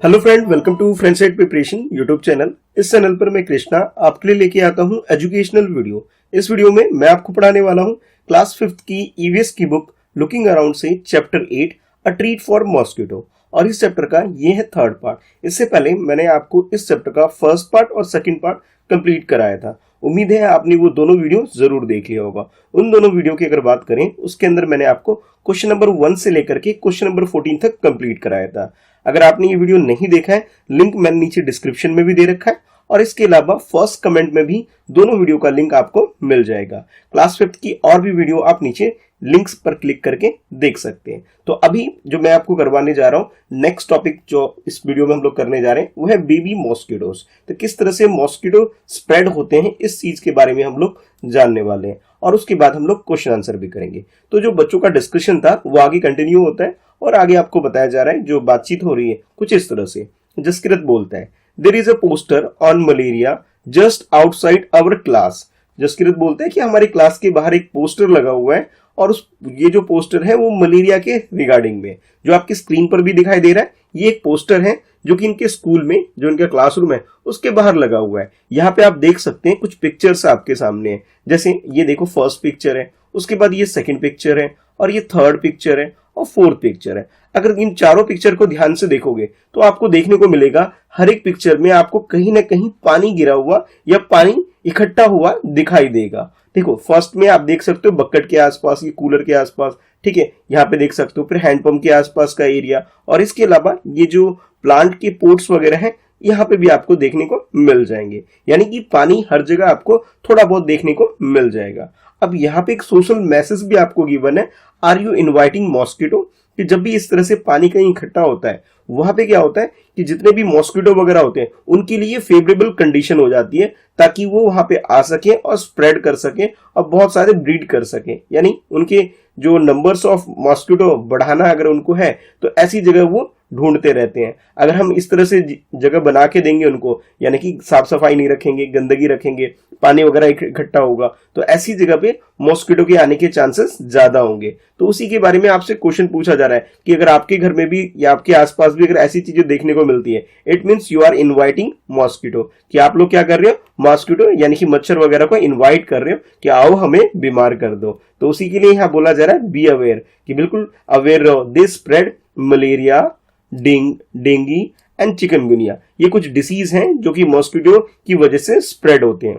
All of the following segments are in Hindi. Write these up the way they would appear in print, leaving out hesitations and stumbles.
Hello friend, welcome to friend side preparation YouTube channel. इस चैनल पर मैं कृष्णा आपके लिए लेके आता हूं एजुकेशनल वीडियो। इस वीडियो में मैं आपको पढ़ाने वाला हूं क्लास 5th की ईवीएस की बुक लुकिंग अराउंड से chapter 8 a treat for mosquito. और इस चैप्टर का ये है थर्ड पार्ट। इससे पहले मैंने आपको इस चैप्टर का फर्स्ट पार्ट और सेकंड पार्ट कंप्लीट कराया था। उम्मीद है आपने वो दोनों वीडियो जरूर देख लिया होगा। उन दोनों वीडियो की अगर बात करें, उसके अंदर मैंने आपको क्वेश्चन नंबर 1 से लेकर के क्वेश्चन नंबर 14 तक कंप्लीट कराया था। अगर आपने ये वीडियो नहीं देखा है, लिंक मैंने नीचे डिस्क्रिप्शन में भी दे रखा है और इसके अलावा फर्स्ट कमेंट में भी दोनों वीडियो का लिंक आपको मिल जाएगा। क्लास 5th की और भी वीडियो आप नीचे लिंक्स पर क्लिक करके देख सकते हैं। तो अभी जो मैं आपको करवाने जा रहा हूं, नेक्स्ट टॉपिक जो इस वीडियो में हम लोग करने जा रहे हैं वो है बेबी मॉस्किटोज। तो किस तरह से मॉस्किटो स्प्रेड होते हैं, इस चीज के बारे में हम लोग जानने वाले हैं और उसके बाद हम लोग क्वेश्चन आंसर भी करेंगे। तो जो बच्चों का डिस्कशन था वो आगे कंटिन्यू होता है और आगे आपको बताया जा रहा है। जो बातचीत हो रही है कुछ इस तरह से। जसकिरत बोलता है, there is a poster on malaria just outside our class. Jaskirat बोलते हैं कि हमारी क्लास के बाहर एक पोस्टर लगा हुआ है और ये जो पोस्टर है वो मलेरिया के रिगार्डिंग में, जो आपकी स्क्रीन पर भी दिखाई दे रहा है, ये एक पोस्टर है जो कि इनके स्कूल में, जो इनका क्लासरूम है उसके बाहर लगा हुआ है। यहाँ पे आप देख सकते हैं कुछ पिक्चर्स आपके सामने है। जैसे ये देखो, फर्स्ट पिक्चर है, उसके बाद ये सेकंड पिक्चर है और ये थर्ड पिक्चर है और फोर्थ पिक्चर है। अगर इन चारों पिक्चर को ध्यान से देखोगे तो आपको देखने को मिलेगा हर एक पिक्चर में आपको कहीं ना कहीं पानी गिरा हुआ या पानी इकट्ठा हुआ दिखाई देगा। देखो, फर्स्ट में आप देख सकते हो बकेट के आसपास, ये कूलर के आसपास, ठीक है, यहाँ पे देख सकते हो, फिर हैंडपंप के आसपास का एरिया और इसके अलावा ये जो प्लांट के पोट्स वगैरह हैं यहाँ पे भी आपको देखने को मिल जाएंगे। यानी कि पानी हर जगह आपको थोड़ा बहुत देखने को मिल जाएगा। अब यहाँ पे एक सोशल मैसेज भी आपको गिवन है, आर यू इनवाइटिंग मॉस्किटो। कि जब भी इस तरह से पानी कहीं इकट्ठा होता है वहां पे क्या होता है कि जितने भी मॉस्किटो वगैरह होते हैं उनके लिए फेवरेबल कंडीशन हो जाती है ताकि वो वहां पे आ सके और स्प्रेड कर सके और बहुत सारे ब्रीड कर सके। यानी उनके जो नंबर्स ऑफ मॉस्किटो बढ़ाना अगर उनको है तो ऐसी जगह वो ढूंढते रहते हैं। अगर हम इस तरह से जगह बना के देंगे उनको, यानी कि साफ सफाई नहीं रखेंगे, गंदगी रखेंगे, पानी वगैरह इकट्ठा होगा, तो ऐसी जगह पे मॉस्किटो के आने के चांसेस ज्यादा होंगे। तो उसी के बारे में आपसे क्वेश्चन पूछा जा रहा है कि अगर आपके घर में भी या आपके आसपास भी अगर ऐसी चीजें देखने को मिलती है, it means you are inviting mosquito, कि आप लोग क्या कर रहे हो, मॉस्किटो यानी कि मच्छर वगैरह को इनवाइट कर रहे हो कि आओ हमें बीमार कर दो। तो उसी के लिए यहाँ बोला जा रहा है बी अवेयर, कि बिल्कुल अवेयर रहो। They spread malaria, dinghy and chikungunya. ये कुछ डिसीज हैं जो कि मॉस्किटो की वजह से स्प्रेड होते हैं।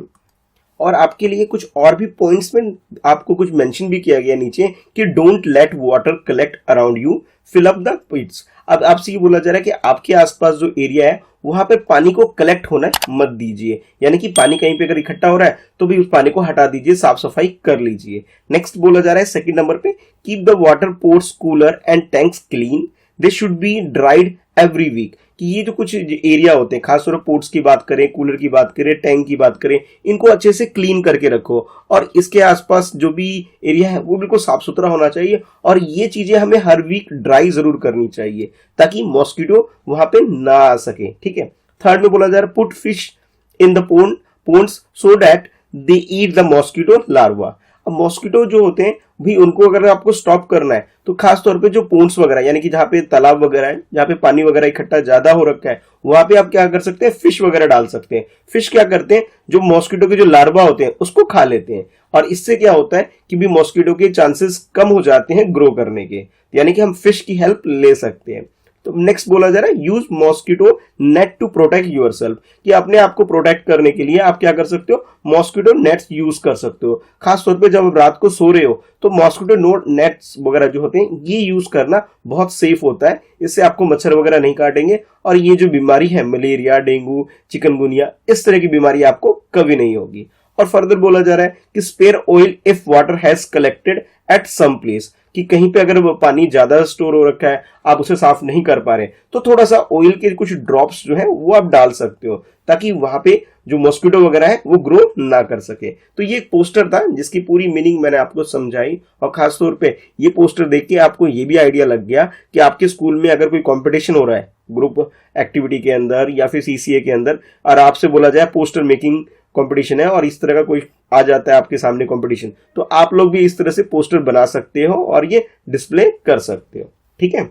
और आपके लिए कुछ और भी पॉइंट्स में आपको कुछ मेंशन भी किया गया नीचे कि don't let water collect around you, fill up the pits. अब आपसे ये बोला जा रहा है कि आपके आसपास जो एरिया है वहां पे पानी को कलेक्ट होना मत दीजिए। यानी कि पानी कहीं पे अगर इकट्ठा हो रहा है तो भी उस पानी को हटा दीजिए, साफ सफाई कर लीजिए। नेक्स्ट बोला जा रहा है सेकंड नंबर पे, keep the water pots cooler and tanks clean, they should be dried every week. कि ये जो कुछ एरिया होते हैं, खासतौर पर पोर्ट्स की बात करें, कूलर की बात करें, टैंक की बात करें, इनको अच्छे से क्लीन करके रखो और इसके आसपास जो भी एरिया है वो बिल्कुल साफ सुथरा होना चाहिए और ये चीजें हमें हर वीक ड्राई जरूर करनी चाहिए ताकि मॉस्किटो वहां पे ना आ सके। ठीक है। थर्ड में बोला जा रहा है, put fish in the ponds so that they eat the mosquito larva. अब मॉस्किटो जो होते हैं भी, उनको अगर आपको स्टॉप करना है तो खास तौर पे जो पोन्ड्स वगैरह, यानी कि जहां पे तालाब वगैरह है, जहां पे पानी वगैरह इकट्ठा ज्यादा हो रखा है, वहां पे आप क्या कर सकते हैं, फिश वगैरह डाल सकते हैं। फिश क्या करते हैं, जो मॉस्किटो के जो लार्वा होते हैं उसको खा लेते हैं और इससे क्या होता है कि भी मॉस्किटो के चांसेस कम हो जाते हैं ग्रो करने के। यानी कि हम फिश की हेल्प ले सकते हैं। तो नेक्स्ट बोला जा रहा है, use mosquito net to protect yourself, कि अपने आप को प्रोटेक्ट करने के लिए आप क्या कर सकते हो, मॉस्किटो नेट्स यूज कर सकते हो। खास तौर पे जब रात को सो रहे हो तो मॉस्किटो नेट्स वगैरह जो होते हैं ये यूज करना बहुत सेफ होता है। इससे आपको मच्छर वगैरह नहीं काटेंगे और ये जो बीमारी है मलेरिया, डेंगू, चिकनगुनिया, इस तरह की बीमारी आपको कभी नहीं होगी। और फर्दर बोला जा रहा है कि spray oil if water has collected at some place, कि कहीं पे अगर पानी ज्यादा स्टोर हो रखा है, आप उसे साफ नहीं कर पा रहे, तो थोड़ा सा ऑयल के कुछ ड्रॉप्स जो है वो आप डाल सकते हो ताकि वहां पे जो मॉस्किटो वगैरह है वो ग्रो ना कर सके। तो ये एक पोस्टर था जिसकी पूरी मीनिंग मैंने आपको समझाई और खासतौर पे ये पोस्टर देख के आपको ये भी आइडिया लग गया कि आपके स्कूल में अगर कोई कंपटीशन हो रहा है ग्रुप एक्टिविटी के अंदर या फिर सीसीए के अंदर और आपसे बोला जाए पोस्टर मेकिंग कंपटीशन है और इस तरह का कोई आ जाता है आपके सामने कंपटीशन, तो आप लोग भी इस तरह से पोस्टर बना सकते हो और ये डिस्प्ले कर सकते हो। ठीक है।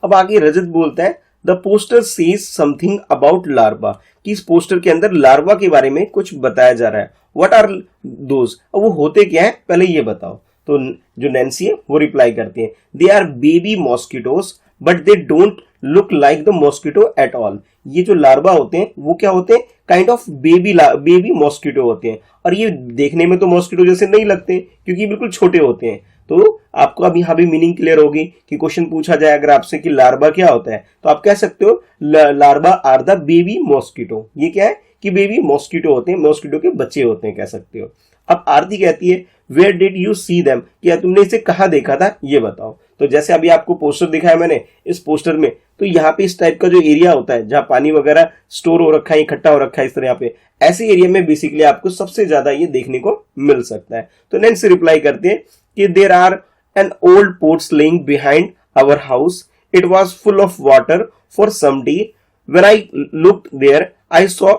अब आगे रजत बोलता है, the poster says something about larva, कि इस पोस्टर के अंदर लार्वा के बारे में कुछ बताया जा रहा है। व्हाट आर दोज, अब वो होते क्या है पहले ये बताओ। तो जो नैन्सी है वो रिप्लाई करती है, they are baby mosquitoes but they don't look like the mosquito at all. ये जो लार्वा होते हैं वो क्या होते हैं, काइंड ऑफ बेबी मॉस्किटो होते हैं, और ये देखने में तो मॉस्किटो जैसे नहीं लगते क्योंकि बिल्कुल छोटे होते हैं। तो आपको अब यहाँ भी मीनिंग क्लियर होगी कि क्वेश्चन पूछा जाए अगर आपसे कि लार्वा क्या होता है तो आप कह सकते हो larva are the baby mosquito. ये क्या है कि बेबी मॉस्किटो होते हैं, मॉस्किटो के बच्चे होते हैं, कह सकते हो। अब आरती कहती है where did you see them, क्या तुमने इसे कहाँ देखा था ये बताओ। तो जैसे अभी आपको पोस्टर दिखाया मैंने, इस पोस्टर में तो यहाँ पे इस टाइप का जो एरिया होता है जहाँ पानी वगैरह स्टोर हो रखा है, इकट्ठा हो रखा है इस तरह, यहाँ पे ऐसे एरिया में बेसिकली आपको सबसे ज्यादा ये देखने को मिल सकता है। तो नैन्सी रिप्लाई करते हैं कि there are an old pots lying behind our house, it was full of water for some day, when I looked there I saw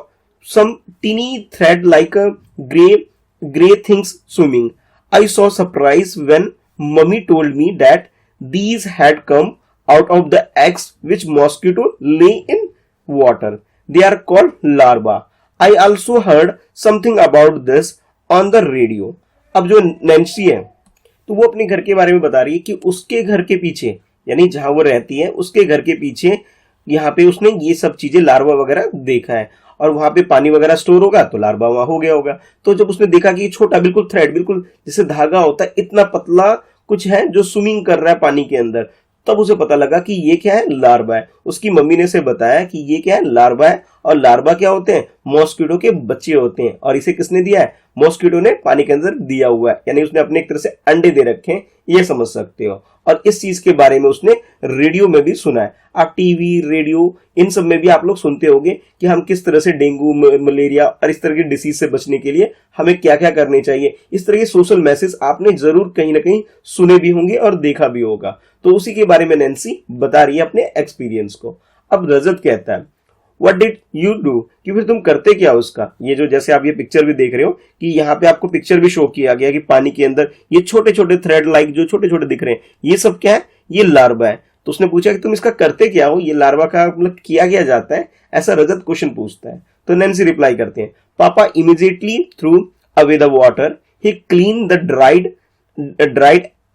some teeny thread like a gray things swimming. I saw surprise when mummy told me that these had come out of the eggs which mosquito lay in water. They are called larvae. I also heard something about this on the radio. अब जो नैन्सी है तो वो अपने घर के बारे में बता रही है कि उसके घर के पीछे, यानी जहां वो रहती है उसके घर के पीछे यहाँ पे उसने ये सब चीजें लार्वा वगैरह देखा है, और वहां पे पानी वगैरह स्टोर होगा तो लार्वा वहां हो गया होगा। तो जब उसने देखा कि ये छोटा बिल्कुल थ्रेड, बिल्कुल जैसे धागा होता है, इतना पतला कुछ है जो स्विमिंग कर रहा है पानी के अंदर, तब उसे पता लगा कि ये क्या है, लार्वा है। उसकी मम्मी ने उसे बताया कि ये क्या है, लार्वा है, और लार्वा क्या होते हैं, मॉस्किटो के बच्चे होते हैं, और इसे किसने दिया है, मॉस्किटो ने पानी के अंदर दिया हुआ है, यानी उसने अपने एक तरह से अंडे दे रखे हैं, ये समझ सकते हो। और इस चीज के बारे में उसने रेडियो में भी सुना है। आप टीवी, रेडियो, इन सब में भी आप लोग सुनते होंगे कि हम किस तरह से डेंगू, मलेरिया और इस तरह की डिसीज से बचने के लिए हमें क्या क्या करने चाहिए। इस तरह के सोशल मैसेज आपने जरूर कहीं ना कहीं सुने भी होंगे और देखा भी होगा। तो उसी के बारे में नैन्सी बता रही है अपने एक्सपीरियंस को। अब रजत कहता है What did you do, कि फिर तुम करते क्या उसका। ये जो जैसे आप ये पिक्चर भी देख रहे हो कि यहाँ पे आपको पिक्चर भी शो किया गया कि पानी के अंदर ये छोटे छोटे थ्रेड लाइक जो छोटे छोटे दिख रहे हैं, ये सब क्या है, ये लार्वा है। तो उसने पूछा कि तुम इसका करते क्या हो, ये लार्वा का मतलब किया क्या जाता है, ऐसा रजत क्वेश्चन पूछता है। तो नैन्सी रिप्लाई करते हैं, पापा immediately threw away the water, he clean the dried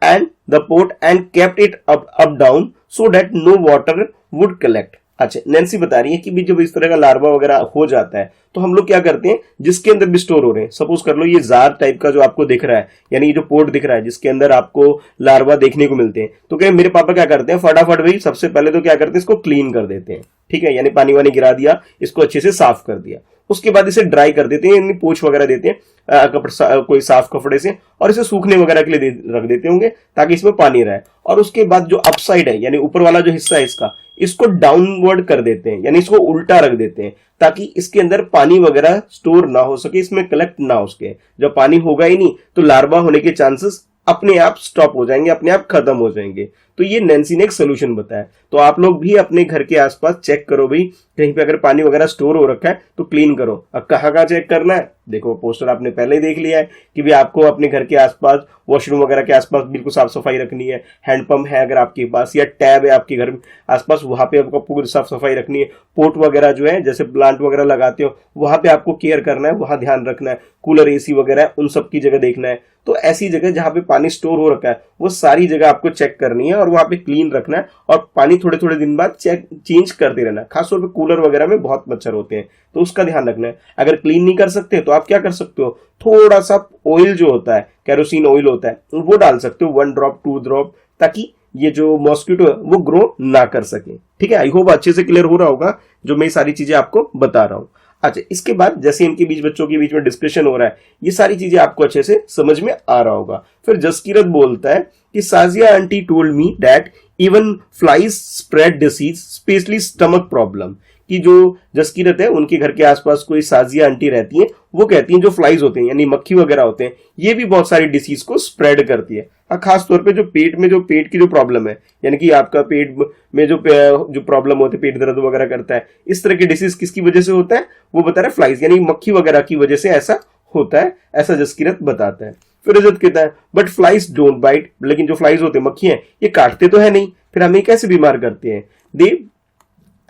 and the pot and kept it up down so that no water would collect. अच्छा, नैन्सी बता रही है कि भी जब इस तरह का लार्वा वगैरह हो जाता है तो हम लोग क्या करते हैं, जिसके अंदर भी स्टोर हो रहे हैं, सपोज कर लो ये जार टाइप का जो आपको दिख रहा है, यानी ये जो पोर्ट दिख रहा है जिसके अंदर आपको लार्वा देखने को मिलते हैं, तो क्या मेरे पापा क्या करते हैं, फटाफट भाई सबसे पहले तो क्या करते हैं, इसको क्लीन कर देते हैं। ठीक है, यानी पानी वानी गिरा दिया, इसको अच्छे से साफ कर दिया, उसके बाद इसे ड्राई कर देते हैं, यानी पोंछ वगैरह देते हैं कोई साफ कपड़े से, और इसे सूखने वगैरह के लिए रख देते होंगे ताकि इसमें पानी रहे। और उसके बाद जो अपसाइड है, यानी ऊपर वाला जो हिस्सा है इसको डाउनवर्ड कर देते हैं, यानी इसको उल्टा रख देते हैं ताकि इसके अंदर पानी वगैरह स्टोर ना हो सके, इसमें कलेक्ट ना हो सके। जब पानी होगा ही नहीं तो लार्वा होने के चांसेस अपने आप स्टॉप हो जाएंगे, अपने आप खत्म हो जाएंगे। तो ये नैन्सी ने एक सोल्यूशन बताया। तो आप लोग भी अपने घर के आसपास चेक करो भाई, कहीं पे अगर पानी वगैरह स्टोर हो रखा है तो क्लीन करो। अब कहाँ कहाँ चेक करना है, देखो पोस्टर आपने पहले ही देख लिया है कि भी आपको अपने घर के आसपास, वॉशरूम वगैरह के आसपास बिल्कुल साफ सफाई रखनी है। हैंडपंप है अगर आपके पास, या टैब है आपके घर में आसपास, वहां पे आपको पूरी साफ सफाई रखनी है। पोर्ट वगैरह जो है, जैसे प्लांट वगैरह लगाते हो, वहां पे आपको केयर करना है, वहां ध्यान रखना है। कूलर, एसी वगैरह उन सब की जगह देखना है। तो ऐसी जगह जहां पे पानी स्टोर हो रखा है वो सारी जगह आपको चेक करनी है और वहां पे क्लीन रखना है, और पानी थोड़े थोड़े दिन बाद चेंज करते रहना है। खासतौर पे कूलर वगैरह में बहुत मच्छर होते हैं तो उसका ध्यान रखना है। अगर क्लीन नहीं कर सकते तो आप क्या कर सकते हो, थोड़ा सा ऑयल जो होता है, केरोसिन ऑयल होता है, वो डाल सकते हो, 1 ड्रॉप 2 ड्रॉप, ताकि ये जो मॉस्किटो है वो ग्रो ना कर सके। ठीक है, आई होप अच्छे से क्लियर हो रहा होगा जो मैं सारी चीजें आपको बता रहा हूं। अच्छा, इसके बाद जैसे इनके बीच बच्चों के बीच में डिस्कशन हो रहा है, ये सारी चीजें आपको अच्छे से समझ में आ रहा होगा। फिर जसकीरत बोलता है कि Sajiya aunty told me that even flies spread disease, specially stomach problem. कि जो जसकीरत है उनके घर के आसपास कोई साजिया आंटी रहती है, वो कहती हैं जो फ्लाइज होते हैं यानी मक्खी वगैरह होते हैं, ये भी बहुत सारी डिसीज को स्प्रेड करती है। खास तौर पे जो पेट की जो प्रॉब्लम है, यानी कि आपका पेट में जो प्रॉब्लम होती है, पेट दर्द वगैरह करता है, इस तरह की डिसीज किसकी वजह से होता है, वो बता रहा है फ्लाइज यानी मक्खी वगैरह की वजह से ऐसा होता है, ऐसा जसकीरत बताता है। फिर रजत कहता है बट फ्लाइज डोंट बाइट, लेकिन जो फ्लाइज होते हैं, मक्खी हैं, ये काटते तो है नहीं, फिर हमें कैसे बीमार करते हैं। They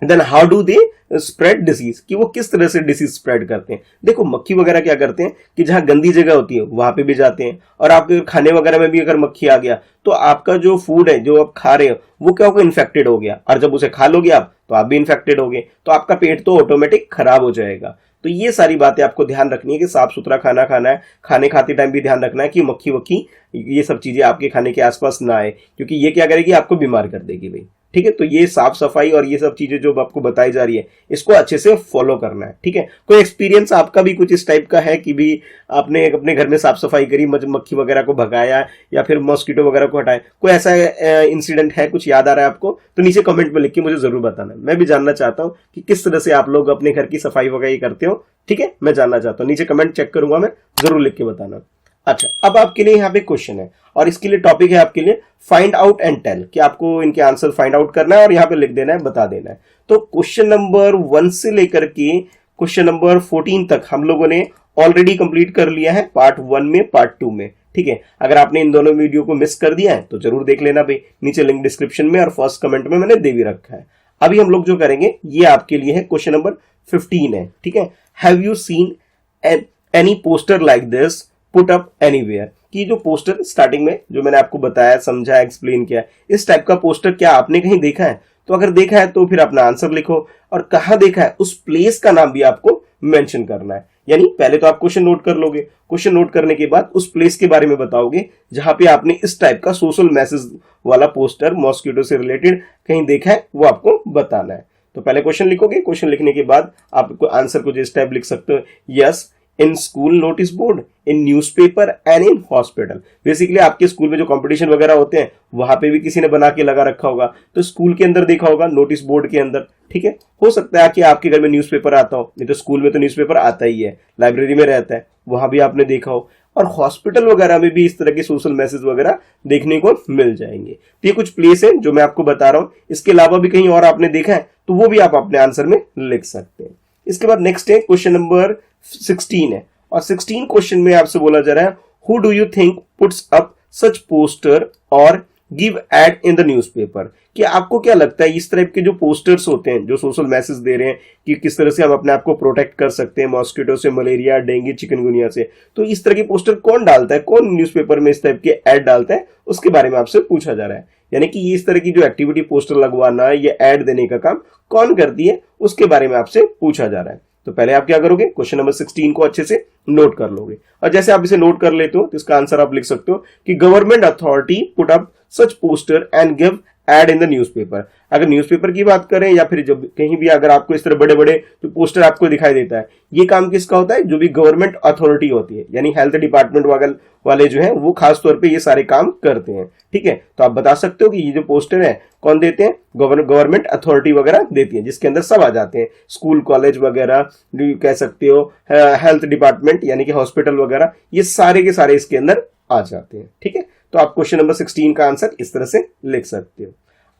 then how do they spread diseases, कि वो किस तरह से डिसीज स्प्रेड करते हैं। देखो मक्खी वगैरह क्या करते हैं कि जहां गंदी जगह होती है वहां पे भी जाते हैं, और आपके खाने वगैरह में भी अगर मक्खी आ गया तो आपका जो फूड है जो आप खा रहे हो वो क्या होगा, इन्फेक्टेड हो गया, और जब उसे खा लोगे आप तो आप भी इन्फेक्टेड हो गए, तो आपका पेट तो ऑटोमेटिक खराब हो जाएगा। तो ये सारी बातें आपको ध्यान रखनी है कि साफ सुथरा खाना खाना है, खाने खाते टाइम भी ध्यान रखना है कि मक्खी वक्खी ये सब चीजें आपके खाने के आसपास ना आए, क्योंकि ये क्या करेगी, आपको बीमार कर देगी भाई। ठीक है, तो ये साफ सफाई और ये सब चीजें जो आपको बताई जा रही है इसको अच्छे से फॉलो करना है। ठीक है, कोई एक्सपीरियंस आपका भी कुछ इस टाइप का है कि भी आपने अपने घर में साफ सफाई करी, मक्खी वगैरह को भगाया या फिर मॉस्किटो वगैरह को हटाया, कोई ऐसा इंसिडेंट है, कुछ याद आ रहा है आपको, तो नीचे कमेंट में लिख के मुझे जरूर बताना। मैं भी जानना चाहता हूँ कि किस तरह से आप लोग अपने घर की सफाई वगैरह करते हो। ठीक है, मैं जानना चाहता हूँ, नीचे कमेंट चेक करूंगा मैं, जरूर लिख के बताना। अच्छा, अब आपके लिए यहाँ पे क्वेश्चन है और इसके लिए टॉपिक है आपके लिए फाइंड आउट एंड टेल, कि आपको इनके आंसर फाइंड आउट करना है और यहाँ पे लिख देना है, बता देना है। तो क्वेश्चन नंबर 1 से लेकर के क्वेश्चन नंबर 14 तक हम लोगों ने ऑलरेडी कंप्लीट कर लिया है, पार्ट 1 में, पार्ट 2 में। ठीक है, अगर आपने इन दोनों वीडियो को मिस कर दिया है तो जरूर देख लेना भाई, नीचे लिंक डिस्क्रिप्शन में और फर्स्ट कमेंट में मैंने दे भी रखा है। अभी हम लोग जो करेंगे ये आपके लिए है, क्वेश्चन नंबर 15 है। ठीक है, have you seen any poster like this put up anywhere, कि जो पोस्टर स्टार्टिंग में जो मैंने आपको बताया, समझा, एक्सप्लेन किया, इस टाइप का पोस्टर क्या आपने कहीं देखा है? तो अगर देखा है तो फिर अपना आंसर लिखो, और कहां देखा है उस प्लेस का नाम भी आपको मेंशन करना है। यानी पहले तो आप क्वेश्चन नोट कर लोगे, क्वेश्चन नोट करने के बाद उस प्लेस के बारे में बताओगे जहां पे आपने इस टाइप का सोशल मैसेज वाला पोस्टर मॉस्किटो से रिलेटेड कहीं देखा है, वो आपको बताना है। तो पहले क्वेश्चन लिखोगे, क्वेश्चन लिखने के बाद आप आंसर को जिस टाइप लिख सकते हो, yes in school notice board, in newspaper and in hospital. Basically आपके स्कूल में जो कंपटीशन वगैरह होते हैं वहां पे भी किसी ने बना के लगा रखा होगा, तो स्कूल के अंदर देखा होगा, नोटिस बोर्ड के अंदर। ठीक है, हो सकता है कि आपके घर में न्यूज़पेपर आता हो, नहीं तो स्कूल में तो न्यूज़पेपर आता ही है, लाइब्रेरी में रहता है, वहां भी आपने देखा हो, और हॉस्पिटल वगैरह में भी इस तरह के सोशल मैसेज वगैरह देखने को मिल जाएंगे। तो ये कुछ प्लेस है जो मैं आपको बता रहा हूं, इसके अलावा भी कहीं और आपने देखा है तो वो भी आप अपने आंसर में लिख सकते हैं। इसके बाद नेक्स्ट है क्वेश्चन नंबर 16 है, और 16 क्वेश्चन में आपसे बोला जा रहा है, who do you think puts up such poster और give ad in the newspaper, कि आपको क्या लगता है इस तरह के जो पोस्टर्स होते हैं जो सोशल मैसेज दे रहे हैं कि किस तरह से हम अपने आप को प्रोटेक्ट कर सकते हैं मॉस्किटो से, मलेरिया, डेंगू, चिकनगुनिया से, तो इस तरह के पोस्टर कौन डालता है, कौन न्यूज़पेपर में इस टाइप के एड डालता है, उसके बारे में आपसे पूछा जा रहा है। यानी कि इस तरह की जो एक्टिविटी पोस्टर लगवाना या एड देने का काम कौन करती है उसके बारे में आपसे पूछा जा रहा है। तो पहले आप क्या करोगे, क्वेश्चन नंबर 16 को अच्छे से नोट कर लोगे, और जैसे आप इसे नोट कर लेते हो तो इसका आंसर आप लिख सकते हो कि government authority put up such poster and give ad in the newspaper. अगर न्यूज़पेपर की बात करें या फिर जब कहीं भी अगर आपको इस तरह बड़े बड़े जो पोस्टर आपको दिखाई देता है, ये काम किसका होता है, जो भी गवर्नमेंट अथॉरिटी होती है, यानी हेल्थ डिपार्टमेंट वाले जो है वो खास तौर पे ये सारे काम करते हैं। ठीक है, तो आप बता सकते हो कि ये जो पोस्टर है कौन देते हैं, गवर्नमेंट अथॉरिटी वगैरह देती है, जिसके अंदर सब आ जाते हैं, स्कूल कॉलेज वगैरह कह सकते हो, हेल्थ डिपार्टमेंट यानी कि हॉस्पिटल वगैरह, ये सारे के सारे इसके अंदर आ जाते हैं। ठीक है, तो आप क्वेश्चन नंबर 16 का आंसर इस तरह से लिख सकते हो।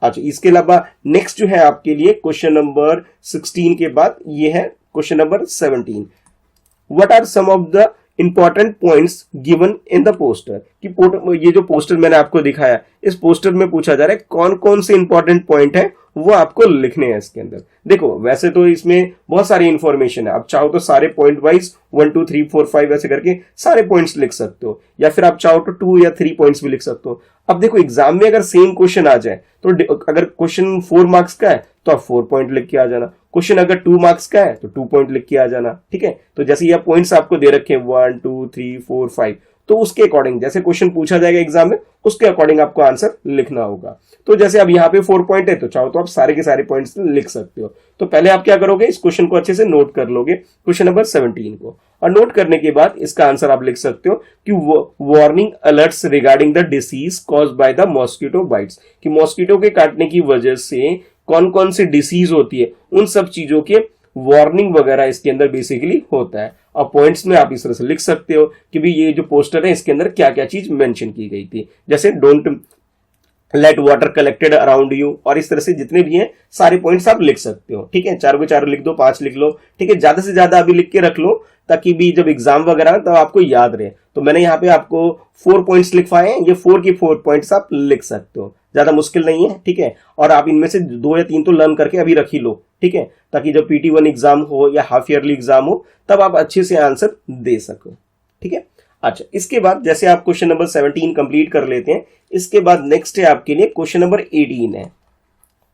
अच्छा, इसके अलावा नेक्स्ट जो है आपके लिए क्वेश्चन नंबर 16 के बाद ये है question number 17, what are some of the important points given in the poster, कि ये जो पोस्टर मैंने आपको दिखाया, इस पोस्टर में पूछा जा रहा है कौन कौन से इंपॉर्टेंट पॉइंट है वो आपको लिखने हैं इसके अंदर। देखो वैसे तो इसमें बहुत सारी इंफॉर्मेशन है, आप चाहो तो सारे पॉइंट वाइज 1 2 3 4 5 ऐसे करके सारे पॉइंट्स लिख सकते हो, या फिर आप चाहो तो 2 या 3 पॉइंट्स भी लिख सकते हो। अब देखो एग्जाम में अगर सेम क्वेश्चन आ जाए तो अगर क्वेश्चन 4 मार्क्स का है तो आप 4 पॉइंट लिख के आ जाना, क्वेश्चन अगर 2 मार्क्स का है तो 2 पॉइंट लिख के आ जाना। ठीक है, तो जैसे ये पॉइंट्स आपको दे रखे हैं 1 2 3 4 5, तो उसके अकॉर्डिंग जैसे क्वेश्चन पूछा जाएगा एग्जाम में उसके अकॉर्डिंग आपको आंसर लिखना होगा। तो जैसे अब यहाँ पे 4 पॉइंट है तो चाहो तो आप सारे के सारे पॉइंट्स लिख सकते हो। तो पहले आप क्या करोगे, इस क्वेश्चन को अच्छे से नोट कर लोगे, क्वेश्चन नंबर 17 को, और नोट करने के बाद इसका आंसर आप लिख सकते हो कि warning alerts regarding the disease caused by the mosquito bytes, कि मॉस्किटो के काटने की वजह से कौन कौन सी डिसीज होती है, उन सब चीजों के वार्निंग वगैरह इसके अंदर बेसिकली होता है। और पॉइंट्स में आप इस तरह से लिख सकते हो कि भी ये जो पोस्टर है इसके अंदर क्या क्या चीज मेंशन की गई थी, जैसे let water collected around you, और इस तरह से जितने भी हैं सारे पॉइंट्स आप लिख सकते हो। ठीक है, चारों के चारों लिख दो, 5 लिख लो। ठीक है, ज्यादा से ज्यादा अभी लिख के रख लो ताकि भी जब एग्जाम वगैरह तब आपको याद रहे। तो मैंने यहाँ पे आपको 4 पॉइंट्स लिखवाए हैं, ये 4 की 4 पॉइंट्स आप लिख सकते हो, ज्यादा मुश्किल नहीं है। ठीक है, और आप इनमें से 2 या 3 तो लर्न करके अभी रख ही लो। ठीक है, ताकि जब PT1 एग्जाम हो या हाफ ईयरली एग्जाम हो तब आप अच्छे से आंसर दे सको। ठीक है, अच्छा, इसके बाद जैसे आप क्वेश्चन नंबर 17 कंप्लीट कर लेते हैं, इसके बाद नेक्स्ट है आपके लिए क्वेश्चन नंबर 18 है।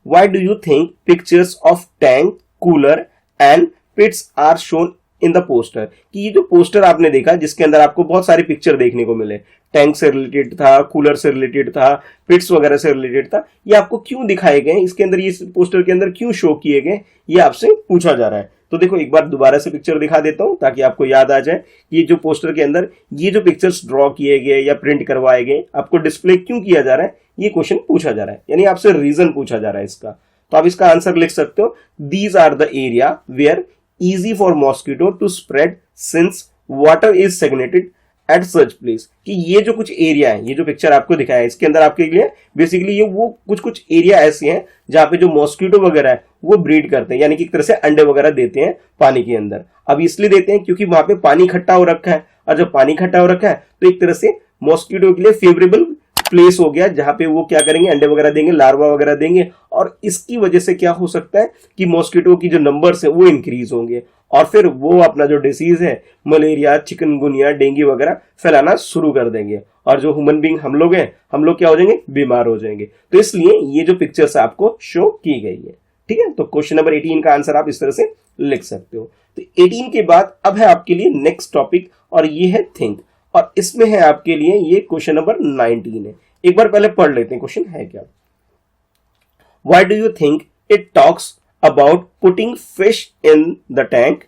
Why do you think pictures of tank, cooler and pits are shown in the poster? कि ये जो पोस्टर आपने देखा जिसके अंदर आपको बहुत सारे पिक्चर देखने को मिले, टैंक से रिलेटेड था, कूलर से रिलेटेड था, पिट्स वगैरह से रिलेटेड था, ये आपको क्यों दिखाए गए, इसके अंदर ये पोस्टर के अंदर क्यों शो किए गए, ये आपसे पूछा जा रहा है। तो देखो एक बार दोबारा से पिक्चर दिखा देता हूं ताकि आपको याद आ जाए। ये जो पोस्टर के अंदर ये जो पिक्चर्स ड्रॉ किए गए या प्रिंट करवाए गए, आपको डिस्प्ले क्यों किया जा रहा है, ये क्वेश्चन पूछा जा रहा है, यानी आपसे रीजन पूछा जा रहा है इसका। तो आप इसका आंसर लिख सकते हो, these are the area where easy for mosquito to spread since water is stagnated at such place। कि ये जो कुछ एरिया है, ये जो पिक्चर आपको दिखाया है, इसके अंदर आपके लिए बेसिकली ये वो कुछ एरिया ऐसे हैं जहां पे जो मॉस्किटो वगैरह है वो ब्रीड करते हैं, यानी कि एक तरह से अंडे वगैरह देते हैं पानी के अंदर। अब इसलिए देते हैं क्योंकि वहां पे पानी इकट्ठा हो रखा है, और जब पानी इकट्ठा हो रखा है तो एक तरह से मॉस्किटो के लिए फेवरेबल प्लेस हो गया जहां पे वो क्या करेंगे, अंडे वगैरह देंगे, लार्वा वगैरह देंगे, और इसकी वजह से क्या हो सकता है कि मॉस्किटो की जो नंबर्स है वो इंक्रीज होंगे, और फिर वो अपना जो डिसीज है मलेरिया, चिकनगुनिया, डेंगू वगैरह फैलाना शुरू कर देंगे, और जो ह्यूमन बींग हम लोग हैं, हम लोग क्या हो जाएंगे, बीमार हो जाएंगे। तो इसलिए ये जो पिक्चर्स आपको शो की गई है। ठीक है, तो क्वेश्चन नंबर 18 का आंसर आप इस तरह से लिख सकते हो। तो 18 के बाद अब है आपके लिए नेक्स्ट टॉपिक, और ये है थिंक, और इसमें है आपके लिए ये क्वेश्चन नंबर 19 है। एक बार पहले पढ़ लेते हैं क्वेश्चन है क्या। Why do you think it talks about putting fish in the tank?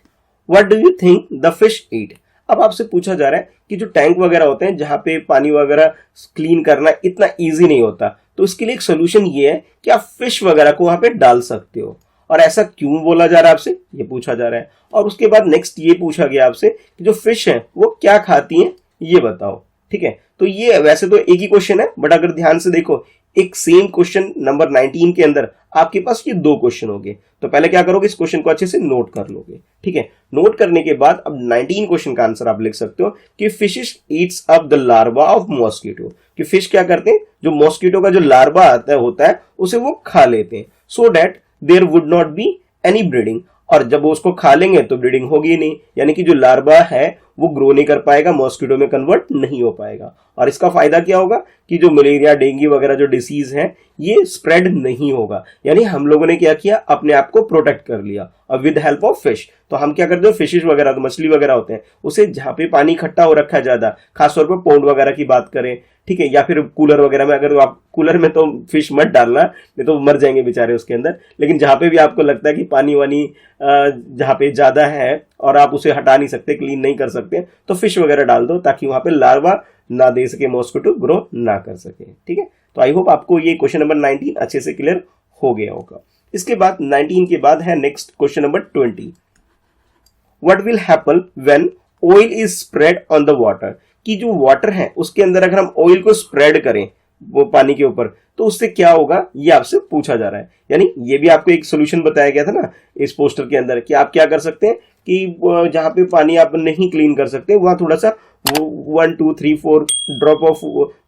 What do you think the fish eat? अब आपसे पूछा जा रहा है कि जो टैंक वगैरह होते हैं जहां पे पानी वगैरह क्लीन करना इतना इजी नहीं होता, तो इसके लिए एक सोल्यूशन ये है कि आप फिश वगैरह को वहां पे डाल सकते हो। और ऐसा क्यों बोला जा रहा है आपसे, ये पूछा जा रहा है। और उसके बाद नेक्स्ट ये पूछा गया आपसे कि जो फिश है वो क्या खाती हैं, ये बताओ। ठीक है, तो ये वैसे तो एक ही क्वेश्चन है, बट अगर ध्यान से देखो एक सेम क्वेश्चन नंबर 19 के अंदर आपके पास ये 2 क्वेश्चन होंगे। तो पहले क्या करोगे, इस क्वेश्चन को अच्छे से नोट कर लोगे। ठीक है, नोट करने के बाद अब 19 क्वेश्चन का आंसर आप लिख सकते हो कि fishes Yeats up the larva of mosquito. कि फिश क्या करते हैं, जो मॉस्किटो का जो लार्वा होता है उसे वो खा लेते हैं, so that there would not be any breeding. और जब वो उसको खा लेंगे तो ब्रीडिंग होगी नहीं, यानी कि जो लार्वा है वो ग्रो नहीं कर पाएगा, मॉस्किटो में कन्वर्ट नहीं हो पाएगा। और इसका फायदा क्या होगा कि जो मलेरिया, डेंगू वगैरह जो डिसीज है ये स्प्रेड नहीं होगा। यानी हम लोगों ने क्या किया, अपने आप को प्रोटेक्ट कर लिया, और विद हेल्प ऑफ फिश। तो हम क्या करते हैं, फिशेस वगैरह तो मछली वगैरह होते हैं, उसे जहां पे पानी इकट्ठा हो रखा है ज्यादा, खासतौर पर पोंड वगैरह की बात करें, ठीक है, या फिर कूलर वगैरह में, अगर आप कूलर में तो फिश मत डालना, नहीं तो मर जाएंगे बेचारे उसके अंदर। लेकिन जहां पे भी आपको लगता है कि पानी वानी जहां पे ज्यादा है और आप उसे हटा नहीं सकते, क्लीन नहीं कर सकते, तो फिश वगैरह डाल दो ताकि वहां पे लार्वा ना दे सके, मॉस्किटो ग्रो ना कर सके। ठीक है, तो आई होप आपको ये क्वेश्चन नंबर 19 अच्छे से क्लियर हो गया होगा। इसके बाद 19 के बाद है next question number 20। What will happen when oil is spread on the water? कि जो वाटर है उसके अंदर अगर हम ऑयल को स्प्रेड करें वो पानी के ऊपर, तो उससे क्या होगा, ये आपसे पूछा जा रहा है। यानी ये भी आपको एक सोल्यूशन बताया गया था ना इस पोस्टर के अंदर, कि आप क्या कर सकते हैं कि जहां पे पानी आप नहीं क्लीन कर सकते वहां थोड़ा सा 1 2 3 4 ड्रॉप ऑफ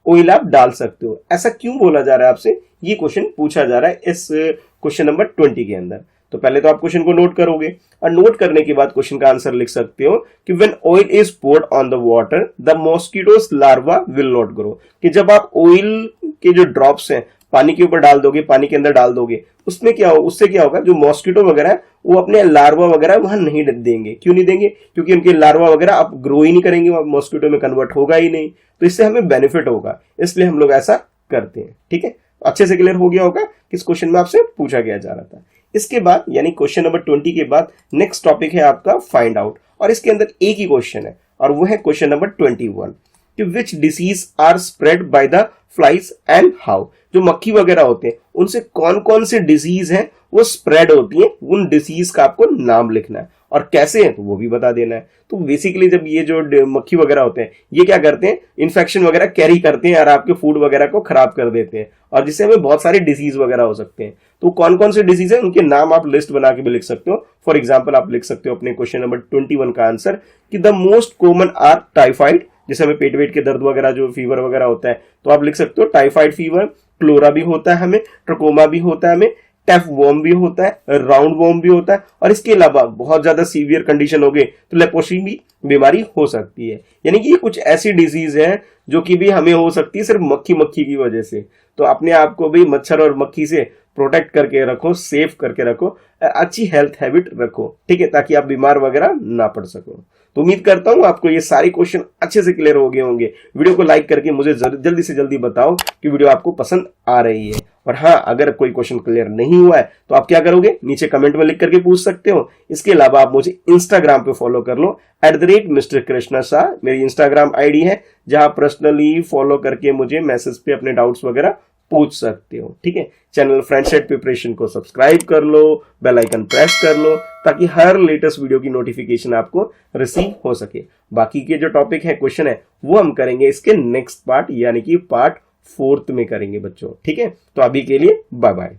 ऑयल आप डाल सकते हो। ऐसा क्यों बोला जा रहा है आपसे, ये क्वेश्चन पूछा जा रहा है इस क्वेश्चन नंबर 20 के अंदर। तो पहले तो आप क्वेश्चन को नोट करोगे, और नोट करने के बाद क्वेश्चन का आंसर लिख सकते हो कि when oil is poured on the water the mosquitoes larva will not grow. कि जब आप ऑयल के जो ड्रॉप्स हैं पानी के ऊपर डाल दोगे, पानी के अंदर डाल दोगे, उसमें क्या हो, उससे क्या होगा, जो मॉस्किटो वगैरह है वो अपने लार्वा वगैरह वहां नहीं देंगे। क्यों नहीं देंगे, क्योंकि उनके लार्वा वगैरह आप ग्रो ही नहीं करेंगे, मॉस्किटो में कन्वर्ट होगा ही नहीं, तो इससे हमें बेनिफिट होगा, इसलिए हम लोग ऐसा करते हैं। ठीक है, अच्छे से क्लियर हो गया होगा किस क्वेश्चन में आपसे पूछा गया जा रहा था। इसके बाद यानी क्वेश्चन नंबर 20 के बाद नेक्स्ट टॉपिक है आपका फाइंड आउट, और इसके अंदर एक ही क्वेश्चन है, और वो है क्वेश्चन नंबर 21 कि which disease are spread by the flies and how. जो मक्खी वगैरह होते हैं उनसे कौन कौन से डिसीज हैं वो स्प्रेड होती है, उन डिसीज का आपको नाम लिखना है। और कैसे हैं तो वो भी बता देना है। तो बेसिकली जब ये जो मक्खी वगैरह होते हैं ये क्या करते हैं, इन्फेक्शन वगैरह कैरी करते हैं और आपके फूड वगैरह को खराब कर देते हैं, और जिससे हमें बहुत सारे डिजीज वगैरह हो सकते हैं। तो कौन कौन से डिजीज है उनके नाम आप लिस्ट बना के भी लिख सकते हो। फॉर एग्जाम्पल आप लिख सकते हो अपने क्वेश्चन नंबर 21 का आंसर कि the most common are typhoid, जैसे हमें पेट वेट के दर्द वगैरह जो फीवर वगैरह होता है तो आप लिख सकते हो टाइफाइड फीवर, क्लोरा भी होता है हमें, ट्रकोमा भी होता है हमें, टैफ वॉर्म भी होता है, राउंड वॉर्म भी होता है, और इसके अलावा बहुत ज्यादा सीवियर कंडीशन हो गई तो लेप्रोसी भी बीमारी हो सकती है। यानी कि कुछ ऐसी डिजीज है जो कि भी हमें हो सकती है सिर्फ मक्खी की वजह से। तो अपने आप को भी मच्छर और मक्खी से प्रोटेक्ट करके रखो, सेफ करके रखो, अच्छी हेल्थ हैबिट रखो, ठीक है, ताकि आप बीमार वगैरह ना पड़ सको। तो उम्मीद करता हूं आपको ये सारे क्वेश्चन अच्छे से क्लियर हो गए होंगे। वीडियो को लाइक करके मुझे जल्दी से जल्दी बताओ कि वीडियो आपको पसंद आ रही है। और हाँ, अगर कोई क्वेश्चन क्लियर नहीं हुआ है तो आप क्या करोगे, नीचे कमेंट में लिख करके पूछ सकते हो। इसके अलावा आप मुझे इंस्टाग्राम पे फॉलो कर लो, @Mr. Krishna Shah मेरी इंस्टाग्राम आईडी है, जहां पर्सनली फॉलो करके मुझे मैसेज पे अपने डाउट्स वगैरह पूछ सकते हो, ठीक है। चैनल फ्रेंडसेट प्रिपरेशन को सब्सक्राइब कर लो, बेल आइकन प्रेस कर लो, ताकि हर लेटेस्ट वीडियो की नोटिफिकेशन आपको रिसीव हो सके। बाकी के जो टॉपिक है, क्वेश्चन है, वो हम करेंगे इसके नेक्स्ट पार्ट यानी कि पार्ट 4 में करेंगे बच्चों, ठीक है। तो अभी के लिए बाय बाय।